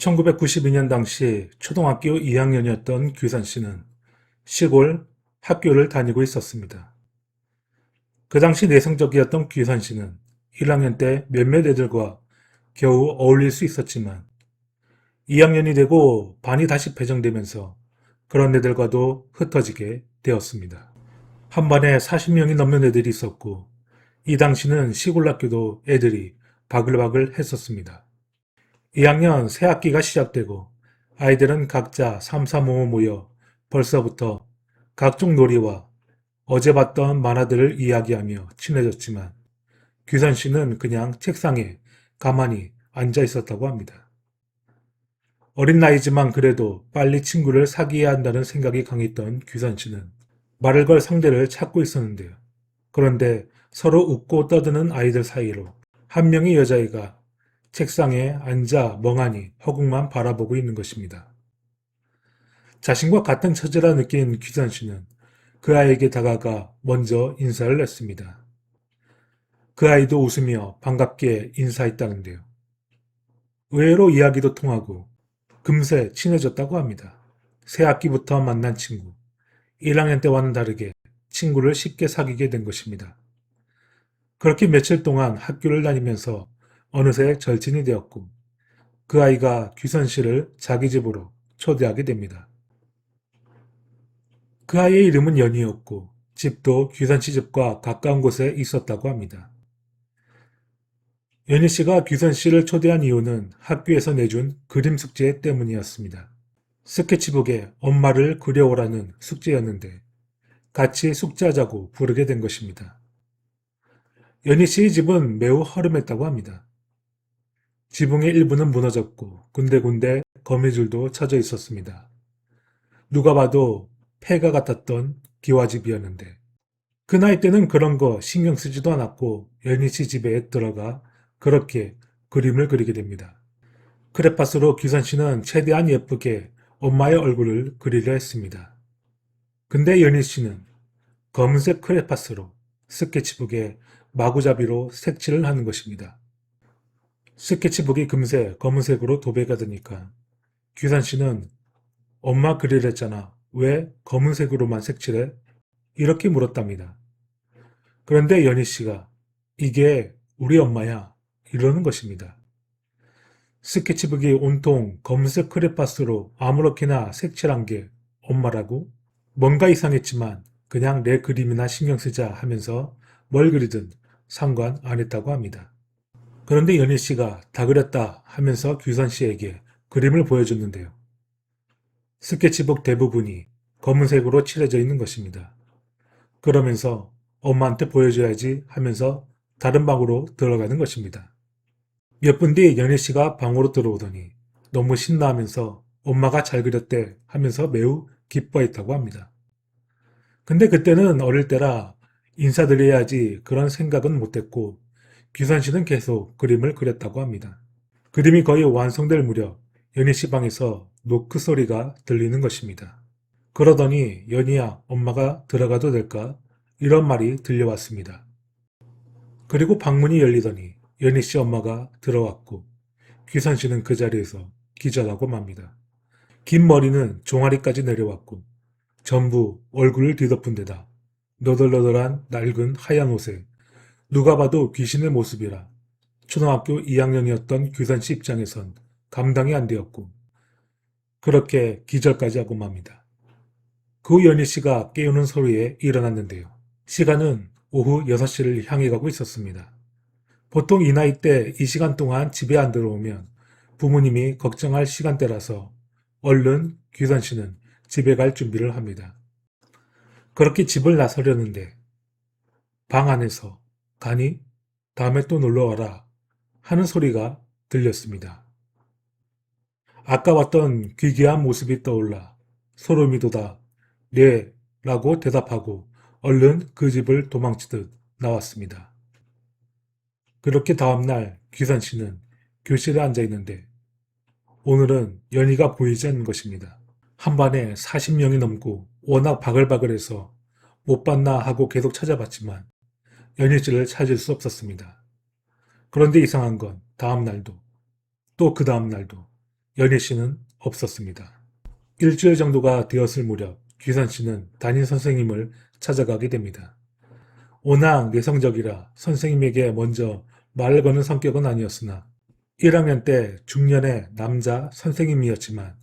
1992년 당시 초등학교 2학년이었던 규선 씨는 시골 학교를 다니고 있었습니다. 그 당시 내성적이었던 규선 씨는 1학년 때 몇몇 애들과 겨우 어울릴 수 있었지만 2학년이 되고 반이 다시 배정되면서 그런 애들과도 흩어지게 되었습니다. 한 반에 40명이 넘는 애들이 있었고 이 당시는 시골 학교도 애들이 바글바글 했었습니다. 2학년 새 학기가 시작되고 아이들은 각자 삼삼오오 모여 벌써부터 각종 놀이와 어제 봤던 만화들을 이야기하며 친해졌지만 규선 씨는 그냥 책상에 가만히 앉아 있었다고 합니다. 어린 나이지만 그래도 빨리 친구를 사귀어야 한다는 생각이 강했던 규선 씨는 말을 걸 상대를 찾고 있었는데요. 그런데 서로 웃고 떠드는 아이들 사이로 한 명의 여자애가 책상에 앉아 멍하니 허공만 바라보고 있는 것입니다. 자신과 같은 처지라 느낀 규선 씨는 그 아이에게 다가가 먼저 인사를 했습니다. 그 아이도 웃으며 반갑게 인사했다는데요. 의외로 이야기도 통하고 금세 친해졌다고 합니다. 새 학기부터 만난 친구, 1학년 때와는 다르게 친구를 쉽게 사귀게 된 것입니다. 그렇게 며칠 동안 학교를 다니면서 어느새 절친이 되었고 그 아이가 규선 씨를 자기 집으로 초대하게 됩니다. 그 아이의 이름은 연희였고 집도 규선 씨 집과 가까운 곳에 있었다고 합니다. 연희 씨가 규선 씨를 초대한 이유는 학교에서 내준 그림 숙제 때문이었습니다. 스케치북에 엄마를 그려오라는 숙제였는데 같이 숙제하자고 부르게 된 것입니다. 연희 씨의 집은 매우 허름했다고 합니다. 지붕의 일부는 무너졌고 군데군데 거미줄도 쳐져 있었습니다. 누가 봐도 폐가 같았던 기와집이었는데 그 나이 때는 그런 거 신경 쓰지도 않았고 연희 씨 집에 들어가 그렇게 그림을 그리게 됩니다. 크레파스로 규선 씨는 최대한 예쁘게 엄마의 얼굴을 그리려 했습니다. 근데 연희 씨는 검은색 크레파스로 스케치북에 마구잡이로 색칠을 하는 것입니다. 스케치북이 금세 검은색으로 도배가 되니까 규선 씨는 엄마 그리랬잖아. 왜 검은색으로만 색칠해? 이렇게 물었답니다. 그런데 연희 씨가 이게 우리 엄마야 이러는 것입니다. 스케치북이 온통 검은색 크레파스로 아무렇게나 색칠한 게 엄마라고? 뭔가 이상했지만 그냥 내 그림이나 신경 쓰자 하면서 뭘 그리든 상관 안 했다고 합니다. 그런데 연희 씨가 다 그렸다 하면서 규선 씨에게 그림을 보여줬는데요. 스케치북 대부분이 검은색으로 칠해져 있는 것입니다. 그러면서 엄마한테 보여줘야지 하면서 다른 방으로 들어가는 것입니다. 몇 분 뒤 연희 씨가 방으로 들어오더니 너무 신나하면서 엄마가 잘 그렸대 하면서 매우 기뻐했다고 합니다. 근데 그때는 어릴 때라 인사드려야지 그런 생각은 못했고 규선 씨는 계속 그림을 그렸다고 합니다. 그림이 거의 완성될 무렵 연희 씨 방에서 노크 소리가 들리는 것입니다. 그러더니 연희야 엄마가 들어가도 될까? 이런 말이 들려왔습니다. 그리고 방문이 열리더니 연희 씨 엄마가 들어왔고 규선 씨는 그 자리에서 기절하고 맙니다. 긴 머리는 종아리까지 내려왔고 전부 얼굴을 뒤덮은 데다 너덜너덜한 낡은 하얀 옷에 누가 봐도 귀신의 모습이라 초등학교 2학년이었던 규선 씨 입장에선 감당이 안 되었고 그렇게 기절까지 하고 맙니다. 그 후 연희 씨가 깨우는 소리에 일어났는데요. 시간은 오후 6시를 향해 가고 있었습니다. 보통 이 나이 때 이 시간 동안 집에 안 들어오면 부모님이 걱정할 시간대라서 얼른 규선 씨는 집에 갈 준비를 합니다. 그렇게 집을 나서려는데 방 안에서 가니? 다음에 또 놀러와라 하는 소리가 들렸습니다. 아까 왔던 귀귀한 모습이 떠올라 소름이 돋아 네 라고 대답하고 얼른 그 집을 도망치듯 나왔습니다. 그렇게 다음날 규선 씨는 교실에 앉아 있는데 오늘은 연희가 보이지 않는 것입니다. 한 반에 40명이 넘고 워낙 바글바글해서 못 봤나 하고 계속 찾아봤지만 연희 씨를 찾을 수 없었습니다. 그런데 이상한 건 다음 날도 또 그 다음 날도 연희 씨는 없었습니다. 일주일 정도가 되었을 무렵 규선 씨는 담임 선생님을 찾아가게 됩니다. 워낙 내성적이라 선생님에게 먼저 말을 거는 성격은 아니었으나 1학년 때 중년의 남자 선생님이었지만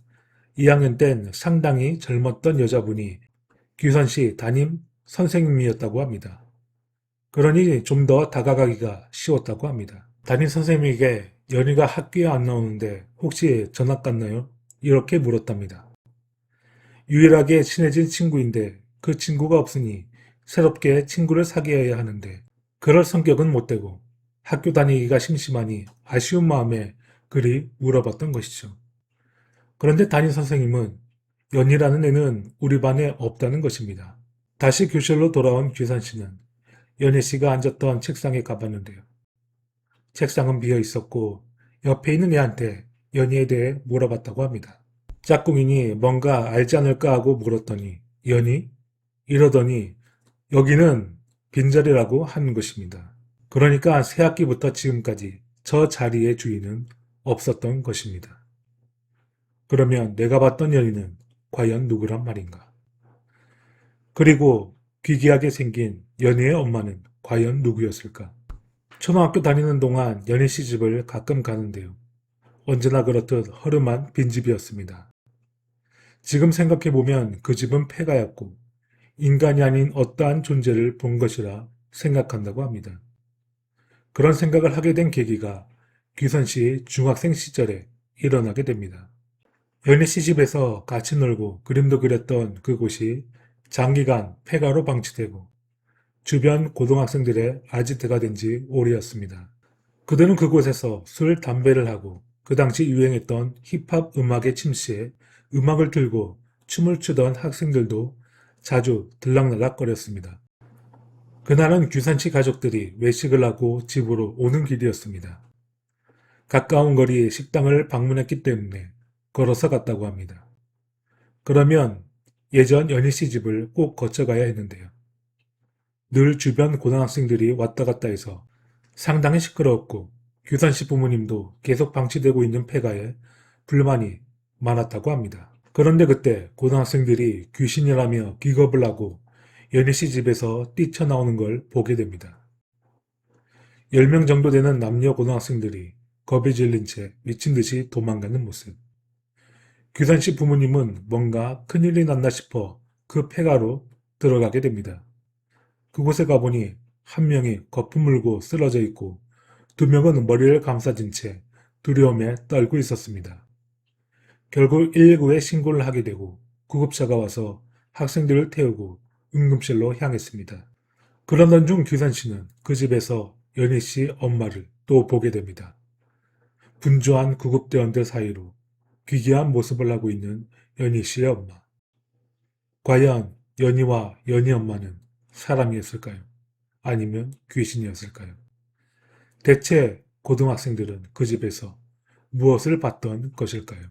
2학년 땐 상당히 젊었던 여자분이 규선 씨 담임 선생님이었다고 합니다. 그러니 좀 더 다가가기가 쉬웠다고 합니다. 담임 선생님에게 연희가 학교에 안 나오는데 혹시 전학 갔나요? 이렇게 물었답니다. 유일하게 친해진 친구인데 그 친구가 없으니 새롭게 친구를 사귀어야 하는데 그럴 성격은 못 되고 학교 다니기가 심심하니 아쉬운 마음에 그리 물어봤던 것이죠. 그런데 담임 선생님은 연희라는 애는 우리 반에 없다는 것입니다. 다시 교실로 돌아온 규선 씨는 연희 씨가 앉았던 책상에 가봤는데요. 책상은 비어 있었고 옆에 있는 애한테 연희에 대해 물어봤다고 합니다. 짝꿍이니 뭔가 알지 않을까 하고 물었더니 연희? 이러더니 여기는 빈자리라고 하는 것입니다. 그러니까 새 학기부터 지금까지 저 자리의 주인은 없었던 것입니다. 그러면 내가 봤던 연희는 과연 누구란 말인가? 그리고 귀귀하게 생긴 연희의 엄마는 과연 누구였을까? 초등학교 다니는 동안 연희 씨 집을 가끔 가는데요. 언제나 그렇듯 허름한 빈집이었습니다. 지금 생각해보면 그 집은 폐가였고 인간이 아닌 어떠한 존재를 본 것이라 생각한다고 합니다. 그런 생각을 하게 된 계기가 규선 씨의 중학생 시절에 일어나게 됩니다. 연희 씨 집에서 같이 놀고 그림도 그렸던 그곳이 장기간 폐가로 방치되고 주변 고등학생들의 아지트가 된 지 오래였습니다. 그들은 그곳에서 술, 담배를 하고 그 당시 유행했던 힙합 음악에 침시해 음악을 틀고 춤을 추던 학생들도 자주 들락날락거렸습니다. 그날은 규산씨 가족들이 외식을 하고 집으로 오는 길이었습니다. 가까운 거리에 식당을 방문했기 때문에 걸어서 갔다고 합니다. 그러면 예전 연희씨 집을 꼭 거쳐가야 했는데요. 늘 주변 고등학생들이 왔다 갔다 해서 상당히 시끄러웠고 규산씨 부모님도 계속 방치되고 있는 폐가에 불만이 많았다고 합니다. 그런데 그때 고등학생들이 귀신이라며 기겁을 하고 연희씨 집에서 뛰쳐나오는 걸 보게 됩니다. 10명 정도 되는 남녀 고등학생들이 겁에 질린 채 미친 듯이 도망가는 모습. 규산씨 부모님은 뭔가 큰일이 났나 싶어 그 폐가로 들어가게 됩니다. 그곳에 가보니 한 명이 거품 물고 쓰러져 있고 2명은 머리를 감싸진 채 두려움에 떨고 있었습니다. 결국 119에 신고를 하게 되고 구급차가 와서 학생들을 태우고 응급실로 향했습니다. 그러던 중 규선 씨는 그 집에서 연희 씨 엄마를 또 보게 됩니다. 분주한 구급대원들 사이로 기괴한 모습을 하고 있는 연희 씨의 엄마. 과연 연희와 연희 엄마는 사람이었을까요? 아니면 귀신이었을까요? 대체 고등학생들은 그 집에서 무엇을 봤던 것일까요?